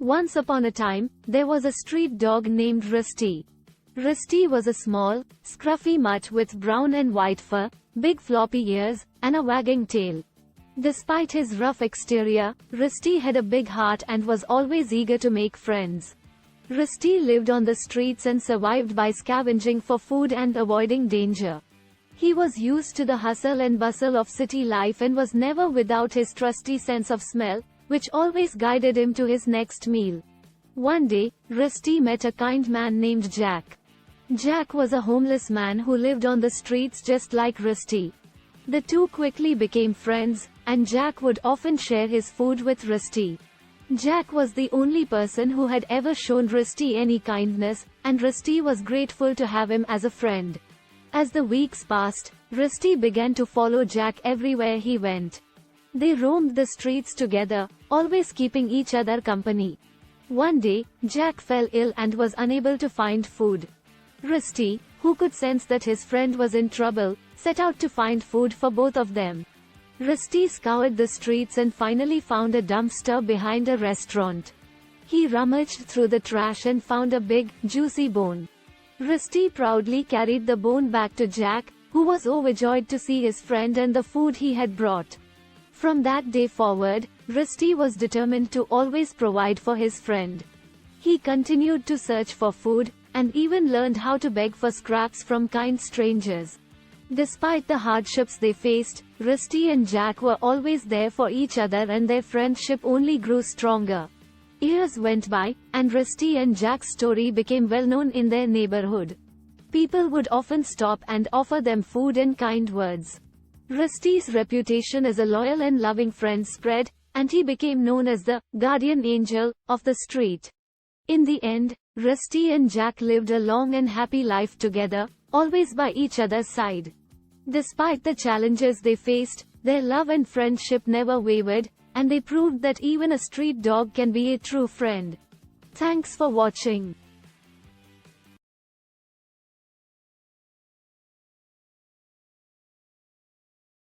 Once upon a time, there was a street dog named Rusty. Rusty was a small, scruffy mutt with brown and white fur, big floppy ears, and a wagging tail. Despite his rough exterior, Rusty had a big heart and was always eager to make friends. Rusty lived on the streets and survived by scavenging for food and avoiding danger. He was used to the hustle and bustle of city life and was never without his trusty sense of smell, which always guided him to his next meal. One day, Rusty met a kind man named Jack. Jack was a homeless man who lived on the streets just like Rusty. The two quickly became friends, and Jack would often share his food with Rusty. Jack was the only person who had ever shown Rusty any kindness, and Rusty was grateful to have him as a friend. As the weeks passed, Rusty began to follow Jack everywhere he went. They roamed the streets together, always keeping each other company. One day, Jack fell ill and was unable to find food. Rusty, who could sense that his friend was in trouble, set out to find food for both of them. Rusty scoured the streets and finally found a dumpster behind a restaurant. He rummaged through the trash and found a big, juicy bone. Rusty proudly carried the bone back to Jack, who was overjoyed to see his friend and the food he had brought. From that day forward, Rusty was determined to always provide for his friend. He continued to search for food, and even learned how to beg for scraps from kind strangers. Despite the hardships they faced, Rusty and Jack were always there for each other and their friendship only grew stronger. Years went by, and Rusty and Jack's story became well known in their neighborhood. People would often stop and offer them food and kind words. Rusty's reputation as a loyal and loving friend spread, and he became known as the guardian angel of the street. In the end, Rusty and Jack lived a long and happy life together, always by each other's side. Despite the challenges they faced, their love and friendship never wavered, and they proved that even a street dog can be a true friend. Thanks for watching.